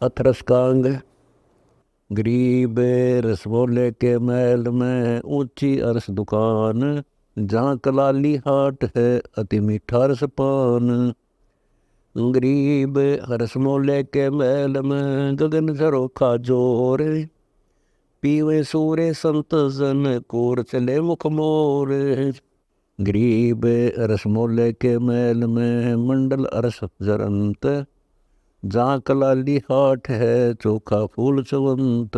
अथरस का अंग। गरीब रसगोले के महल में ऊंची अरस दुकान, जहाँ कलाली हाट है अति मीठा रस पान। गरीब रसमोले के महल में गगन झरोखा जोर, पीवे सूरे संत जन कोर चले मुख मोर। गरीब रसमोले के महल में मंडल अरस जरंत, जहाँ कलाली हाट है चोखा फूल चवंत।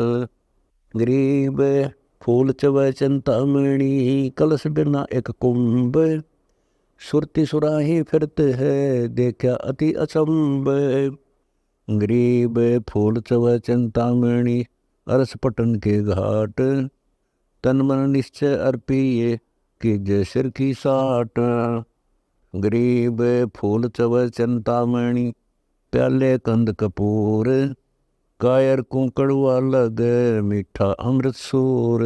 गरीब फूल चवै चिंतामणि, कलश बिना एक कुंभ, सुरती सुराही फिरते है देखा अति अचंभ। गरीब फूल चवै चिंतामणि, अरस पटन के घाट, तन मन निश्चय अर्पिए कीजे सिर की साट। गरीब फूल चवै चिंतामणि, प्याले कंद कपूर, कायर को कड़वा लगे मीठा अमृत सूर।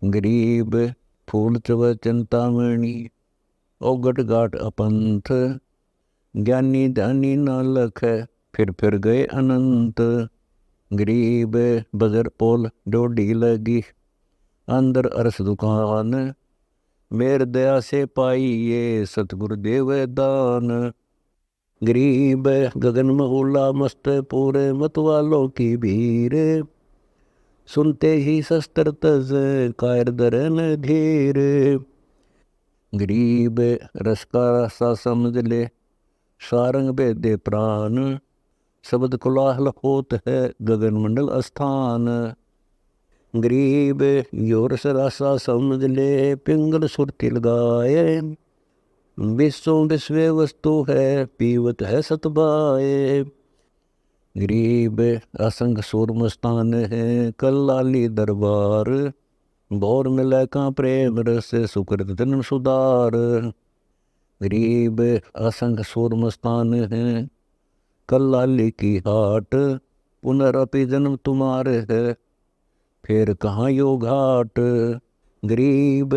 गरीब फूल चवै चिंतामणि, ओगट गाट अपंथ, ज्ञानी ध्यानी न लख फिर गए अनंत। गरीब बजर पोल डोडी लगी, अंदर अरस दुकान, मेर दया से पाई ये सतगुरु देव दान। गरीब गगन महुला मस्त पूरे मतवालों की भीड़, सुनते ही शस्त्र तज कायर दरन धीर। गरीब रस का रसा समझ ले, सारंग बेदे प्राण, शब्द कोलाहल होत है गगन मंडल स्थान। गरीब यो रस रासा समझ ले, पिंगल सुरती लगाए, विश्व विश्व वस्तु है पीवत है सतबाए। गरीब असंग सूर मस्तान है कल्लाली दरबार, भोर मिले का प्रेम रस सुकृत जन्म सुधार। गरीब असंग सूर मस्तान है कल्लाली की हाट, पुनरअपि जन्म तुम्हारे है फिर कहाँ यो घाट। गरीब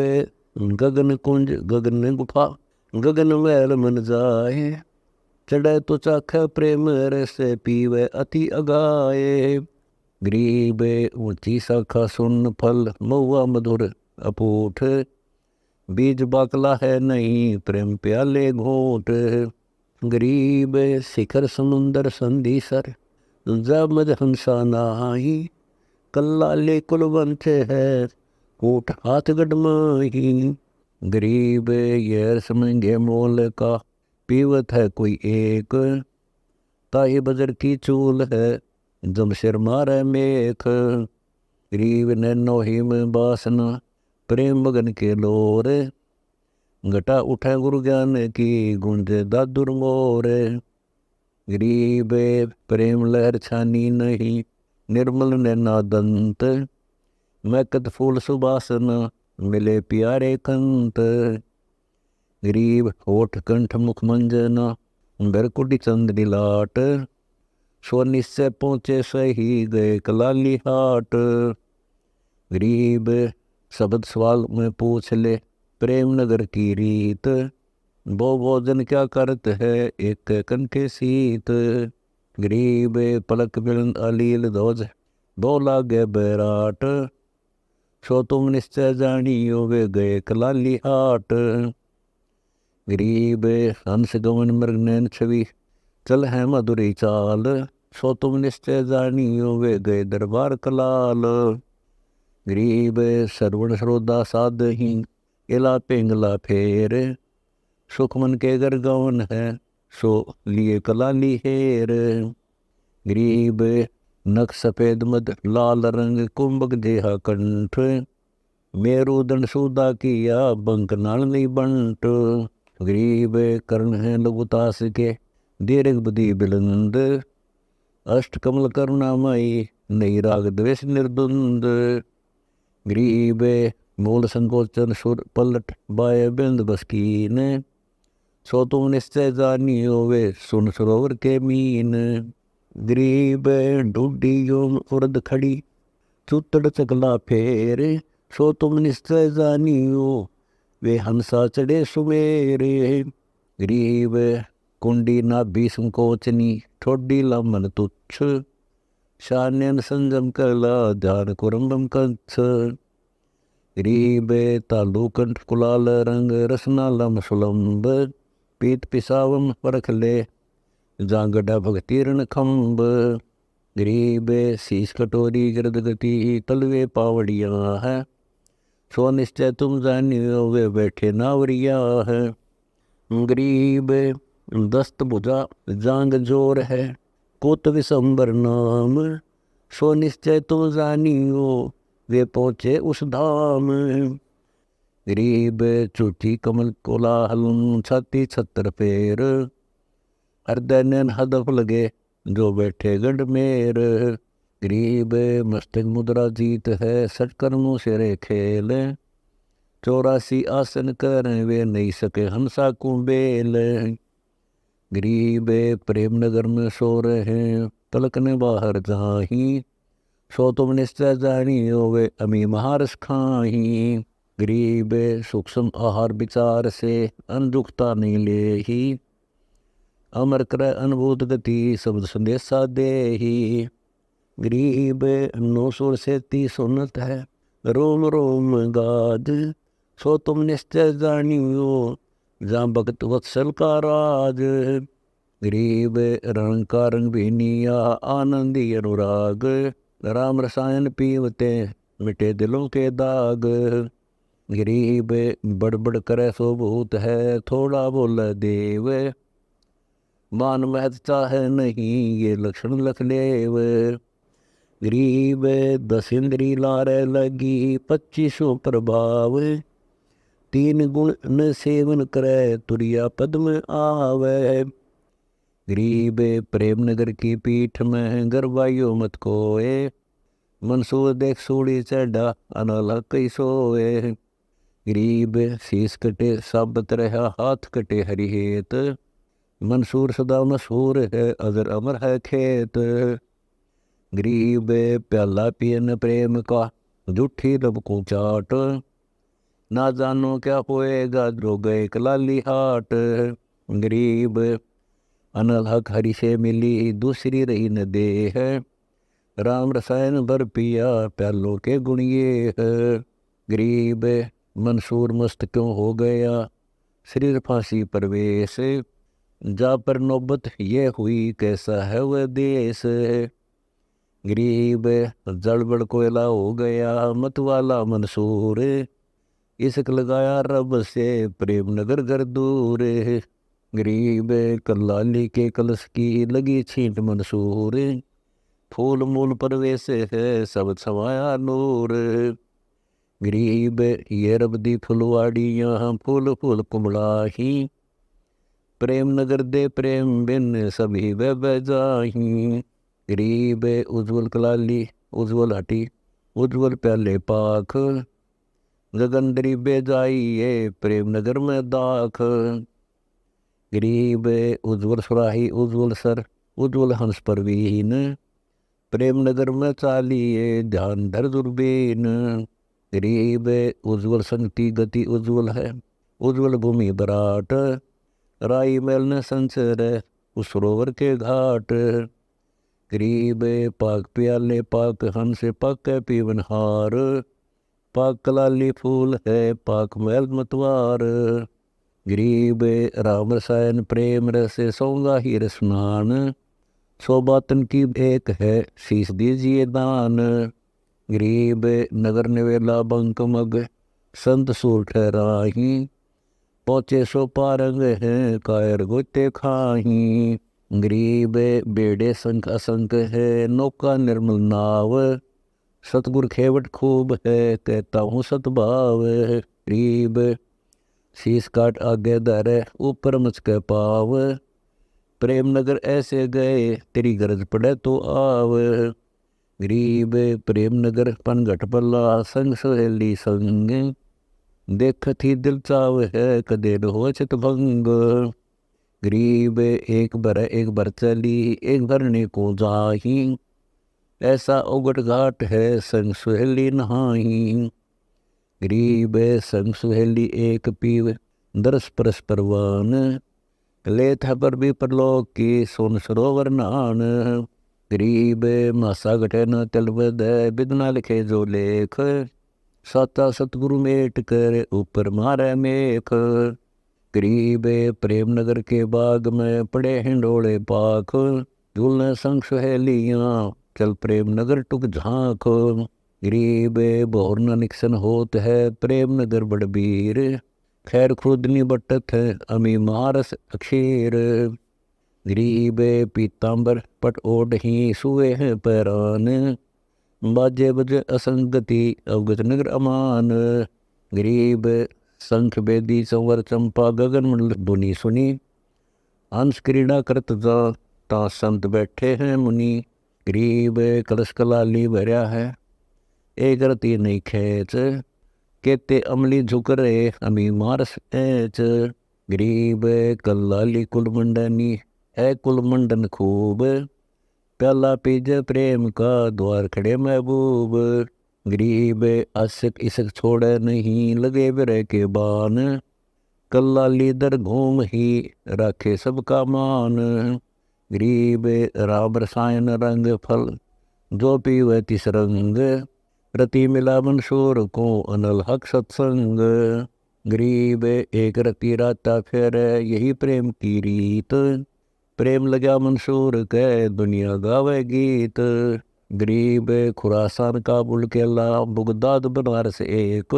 गगन कुंज गगन गुफा, गगन महल मन जाए, चढ़े तो चाख प्रेम रस पीवे अति अगाए। गरीब ऊंची शाखा सुन फल महुआ मधुर अपूठ, बीज बाकला है नहीं प्रेम प्याले घोट। गरीब शिखर समुंदर संधि सर, जब मद हंसा नाही, कल्लाले कुलवंत है कोट हाथ गडमाही। गरीब ये समझे मोल का पीवत है कोई एक, ताही बजर की चूल है जमशेर मारे मेख। गरीब नैनो हिम बासना प्रेम मगन के लोर, घटा उठे गुरु ज्ञान की गुंजे दादुर मोर। गरीब प्रेम लहर छानी नहीं निर्मल नैना दंत, मैकत फूल सुबासन मिले प्यारे कंत। गरीब होठ कंठ मुख मंजना बिरकुटी चंद्री लाट, सो निश्चय पहुँचे सही गए कलाली हाट। गरीब शब्द सवाल में पूछ ले प्रेम नगर की रीत, वो भोजन क्या करत है एक कन के सीत। गरीब पलक मिलन अलील ध्वज दो लागे बैराट, सो तुम निश्चय जानियो वे गए कलाली हाट। गरीब हंस गमन मृग नैन छवि चल है मधुरी चाल, सो तुम निश्चय जानियो वे गए दरबार कलाल। गरीब सरवण श्रोदा साधही इला पिंगला फेर, सुख मन के घर गवन है सो लिए कलाली हेर। गरीब नख सफेद मद लाल रंग कुंभक देहा कंठ, मेरुदंड सूदा किया बंक नाल नहीं बंट। गरीब कर्ण है लघुतास के दीर्घ बुद्धि बिलंद, अष्ट कमल करुणामयी नई राग द्वेष निर्द्वंद। गरीब मूल संकोचन सुर पलट बाय बिंद बसकीन, सो तुम निश्चय जानियो वे सुन सरोवर के मीन। गरीब ढूढ़ी योम उर्द खड़ी चुतड़ चकला फेर, सो तुम निश्चय जानियो वे हंसा चढ़े सुमेरे। गरीब कुंडी नाभि संकोचनी ठोडी लमन तुच्छ, शान्यन संजम कला ध्यान कुरम्बम कंस। गरीब तालु कंठ कुलाल रंग रसनालम सुलंब। पीत पिसावम परख ले जांगड़ा भगतीर्ण खम्ब। गरीब शीश कटोरी गिरद गति तलवे पावड़िया है। सो निश्चय तुम जानियो वे बैठे नावरिया है। गरीब दस्त भुजा जांग जोर है कोत विसंबर नाम। सो निश्चय तुम जानियो वे पहुँचे उस धाम। गरीब चूठी कमल कोलाहल छाती छत्र पैर। हृदय नैन हदफ लगे जो बैठे गंड मेर। गरीब मस्तक मुद्रा जीत है सटकर्मों से रे खेल। 84 आसन करें वे नहीं सके हंसा कुंबेल। गरीब प्रेम नगर में सो रहे पलक ने बाहर जाही। सो तुम निश्चय जानी वे अमी महारस खाही। गरीब सूक्ष्म आहार विचार से अनदुखता नहीं ले ही। अमर कर अनुभूत गति शब्द संदेशा दे ही। गरीब 900 से 30 उन्नत है रोम रोम गाज। सो तुम निश्चय जानियो जहाँ भगत वत्सल का राज। गरीब रंग का रंग भीनिया आनंदी अनुराग। राम रसायन पीवते मिटे दिलों के दाग। गरीब बड़बड़ करे सो भूत है थोड़ा बोल देव। मान महत चाहे नहीं ये लक्षण लख लेव। गरीब 10 इंद्री लारे लगी 25 प्रभाव। 3 गुण न सेवन करे तुरिया पद्म आवे। गरीब प्रेम नगर की पीठ में गरवाइयो मत कोए। मंसूर देख सूड़ी चढ़ा अनल कई सोए। गरीब शीस कटे साबत रहा हाथ कटे हरिहेत। मंसूर सदा मशहूर है अजर अमर है खेत। गरीब प्याला पियन प्रेम का जूठी रब को चाट। ना जानो क्या होएगा जो गए कलाली हाट। गरीब अनल हक हरि से मिली दूसरी रही न दे है। राम रसायन भर पिया प्यालों के गुण ये है। गरीब मंसूर मस्त क्यों हो गया शरीर फांसी परवेश। जा पर नौबत ये हुई कैसा है वह देश। गरीब जड़बड़ कोयला हो गया मत वाला मंसूर। इसक लगाया रब से प्रेम नगर घर दूर। गरीब कल्लाली के कलश की लगी छींट मंसूर। फूल मूल परवेश है सब छवाया नूर। गरीब ये रब दी फुलवाड़ी यहाँ फूल फूल कुमड़ाही। प्रेम नगर दे प्रेम बिन सभी वह जाही। गरीब उज्ज्वल कलाली उज्ज्वल हटी उज्ज्वल प्याले पाख। गगनदरी बेजाई ये प्रेम नगर में दाख। गरीब उज्ज्वल सुराही उज्ज्वल सर उज्ज्वल हंस परवीन। प्रेम नगर में चालिए ध्यान धर दुर्बीन। गरीब उज्ज्वल संगति गति उज्ज्वल है उज्ज्वल भूमि बराट। राई मैल न संचर उस सरोवर के घाट। गरीब पाक प्याले पाक हंस पाक पीवन हार। पाक कलाली फूल है पाक मैल मतवार। गरीब राम रसायन प्रेम रस सौंगा ही रसनान। 100 बातन की एक है शीश दीजिए दान। गरीब नगर निवेला बंक मग संत सूर ठहराही। पहुँचे सो पारंग हैं कायर गोते खाही। गरीब बेड़े संख असंख है नौका निर्मल नाव। सतगुर खेवट खूब है कहता हूँ सतभाव। गरीब शीश काट आगे दर ऊपर मुझके पाव। प्रेम नगर ऐसे गए तेरी गरज पड़े तो आव। गरीब प्रेम नगर पन घट पल्ला संग सहेली संग। देखत ही दिल चाव है कदे न हो चित भंग। गरीब एक भर चली एक भरने को जाही। ऐसा उगट घाट है संग सुहेली नहाही। गरीब संग सुहेली एक पीव दरस परस परवान। लेथ पर भी परलोक की सोन सरोवर नान। गरीब मासा घटे न तिलवद बिदना लिखे जो लेख, साता सतगुरु मेट कर ऊपर मारे मेख। गरीब प्रेम नगर के बाग में पड़े हिंडोले पाख, झूलने संग सहेलियाँ चल प्रेम नगर टुक झांक। गरीब बहुर न निकसन होत है प्रेम नगर बड़बीर, खैर खुदनी बटत है अमी मारस अक्षीर। गरीब पीताम्बर पट ओढ़ ही सुए हैं पैरान, बाजे बजे असंगति अवगत नगर अमान। गरीब संख बेदी संवर चंपा गगन मंडल धुनी सुनी, हंस क्रीड़ा करत जा ता संत बैठे हैं मुनि। गरीब कलश कलाली भरया है एक रती नहीं खेच, केते अमली झुक रहे अमी मारस ऐच। गरीब कलाली कुल मंडनी है कुल मंडन खूब, प्याला पीजे प्रेम का द्वार खड़े महबूब। गरीब आशिक इसक छोड़े नहीं लगे बिरह के बान, कल्लाली दर घूम ही राखे सबका मान। गरीब राम रसायन रंग फल जो पीवे तिस रंग, रति मिला मंसूर को अनल हक सत्संग। गरीब एक रति राता फिर यही प्रेम की रीत, प्रेम लगा मंसूर के दुनिया गावे गीत। गरीब खुरासान काबुल केला बुगदाद बनारस एक,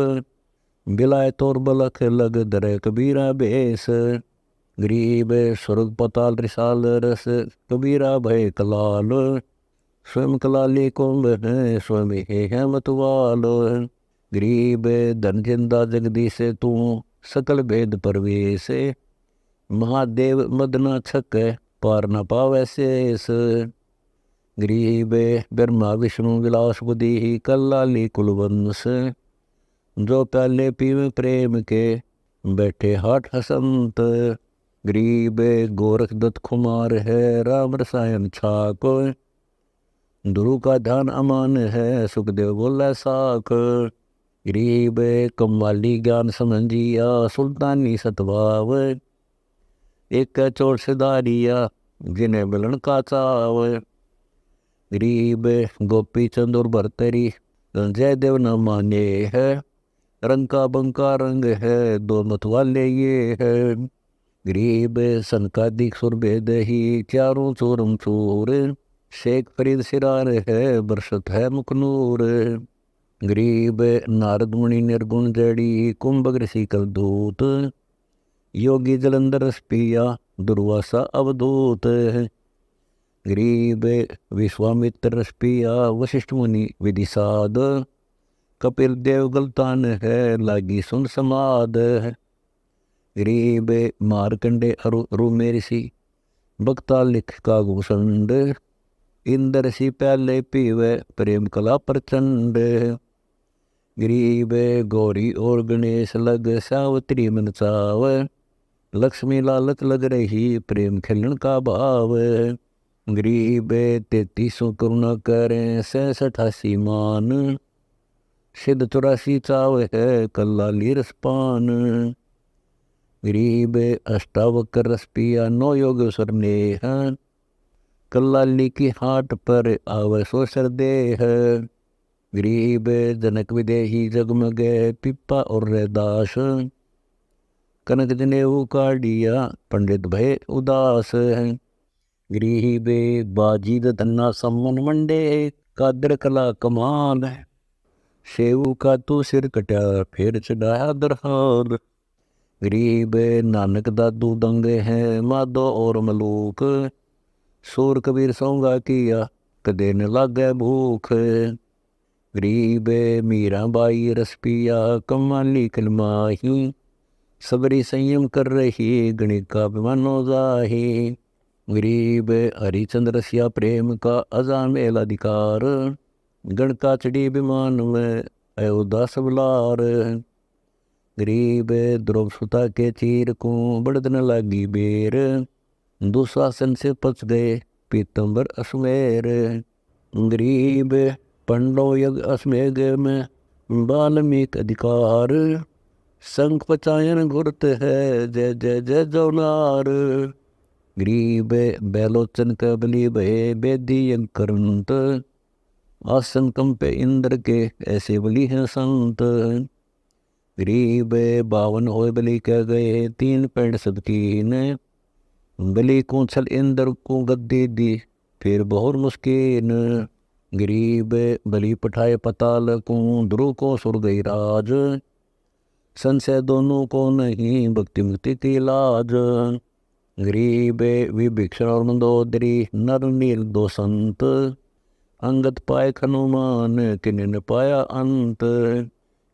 बिलायत और बलख लग दर कबीरा बेस। गरीब स्वर्ग पताल रिसाल रस कबीरा भय कलाल, स्वयं कलाली कुंभ है स्वयं है मतवाल। गरीब धन जिंदा जगदीश तू सकल भेद परवेश, महादेव मदना छक पार न पावै शेष। गरीब ब्रह्मा विष्णु विलास बुद्धि कल्लाली कुलवंश, जो प्याले पीवे प्रेम के बैठे हाट हसंत। गरीब गोरख दत्त खुमार है राम रसायन छाक, ध्रुव का ध्यान अमान है सुखदेव बोला साख। गरीब कम्वाली ज्ञान समझिया सुल्तानी सतवाव, एक चोर सिदारिया जिन्हें मिलन का चाव। गरीब गोपी चंद और भरतरी जय देव न माने है, रंग का बंका रंग है दो मतवाले ये है। गरीब सनकादिक सुरभेद ही चारों चोरम चोर, शेख फरीद सिरार है बरसत है मुखनूर। गरीब नारद मुनि निर्गुण जड़ी कुंभ ऋषि कल दूत, योगी जलंधर पिया दुर्वासा अवधूत। गरीब विश्वामित्र पिया वशिष्ठ मुनि विदिसाद, कपिल देव गलतान है लागी सुन समाद। गरीब मारकंडे अरु ऋषि भक्ता लिख का घुसंड, इंद्र सी प्याले पीवे प्रेम कला प्रचंड। गरीब गौरी और गणेश लग सावत्री मन चाव, लक्ष्मी लालच लग रही प्रेम खिलन का भाव। गरीब 33 करुणा करें 66 मान, सिद्ध 84 चाव है कल्लाली रसपान। गरीब अष्टावक्र रस पिया 9 योगेश्वर नेह, कल्लाली की हाट पर आवे सो सरदेह। गरीब जनक विदेही जगमगे पिप्पा और रैदास, कनक जनेऊ काढ़िया पंडित भय उदास। गरीब बाजी धन्ना सम्मन मंडे कादर कला कमाल, सेऊ का तू सिर कटा फिर चढ़ाया दरहाल। गरीब नानक दादू दंगे हैं माधो और मलूक, सूर कबीर सौंगा किया कदे न लागे भूख। गरीब मीरा बाई रस पिया कमाली कलमाही, सबरी संयम कर रही गणित का विमानो जाही। गरीब हरिचंद्र सिया प्रेम का अजामेल अधिकार, गण का चढ़ी विमान में अयोध्या सबलार। गरीब द्रौव सुता के चीर को बढ़द न लागी बेर, दुशासन से पच गए पीतम्बर अश्वेर। गरीब पंडव यज्ञ अश्वेग में बाल्मीक अधिकार, संख पचायन घुरत है जय जय जय जौनार। गरीब बैलोचन कबली भये बेदी यज्ञ करंत, आसन कंपे इंद्र के ऐसे बलि हैं संत। गरीब बावन होए बलि कह गए तीन पेड़ सब कीन, बलि को छल इंद्र को गद्दी दी फिर बहुत मुश्किन। गरीब बलि पठाए पताल को ध्रुव को सुर गई राज, संशय दोनों को नहीं भक्ति मुक्ति की लाज। गरीब विभीषण और मंदोदरी नर नील दो संत, अंगद पाए हनुमान किन्हीं न पाया अंत।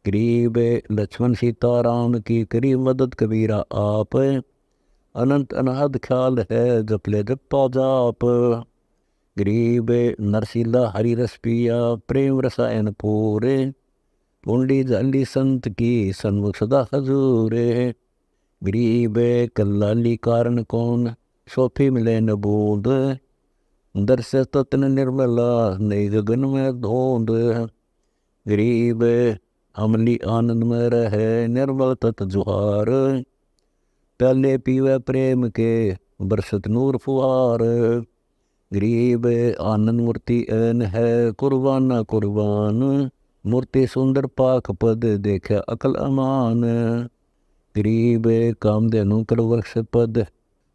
गरीब लक्ष्मण सीता राम की करी मदद कबीरा आप, अनंत अनाहद ख्याल है जपले जपता जाप। गरीब नरसीला हरि रस पिया प्रेम रसायन पूरे, पुंडी जाली संत की सन्मुख सदा हजूरे। गरीब कल्लाली कारण कौन सोफी मिले न बूंद, दर्श तत्न निर्मला नई गगन में धोंद। गरीब अमली आनंद में रहे निर्मल तत् जुहार, प्याले पीवे प्रेम के बरसत नूर फुहार। गरीब आनंद मूर्ति ऐन है कुर्बाना कुर्बान, मूर्ति सुंदर पाक पद देखे अकल अमान। गरीब कामधेनु कर वृक्ष पद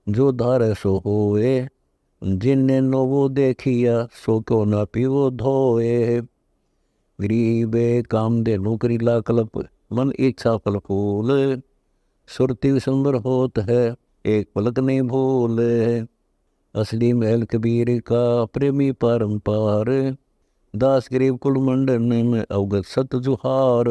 जो धारे सो होए, जिनने नो वो देखिया सो को ना पीवो धोए। गरीब कामधेनु करीला कल्प मन इच्छा फल फूल, सुरति विसंबर होत है एक पलक नहीं भूल। असली महल कबीर का प्रेमी परम्पार, दास गरीब कुल मंडन में अवगत सत जुहार।